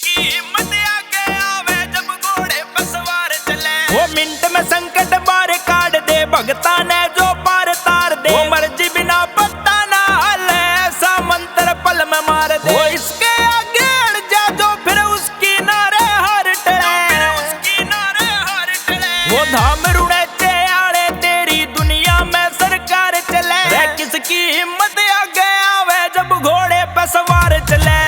किसकी हिम्मत आगे आवे जब घोड़े पे सवार चले। वो मिनट में संकट बार काट दे, भगता ने जो पार तार दे। वो मर्जी बिना पत्ता ना हले, ऐसा मंत्र पल में मार दे। वो इसके आगे अड़ जा जो फिर उसकी नारे हार टले। वो धाम रुड़े चे आड़े तेरी दुनिया में सरकार चले। किसकी हिम्मत आगे आवे जब घोड़े पे सवार चले।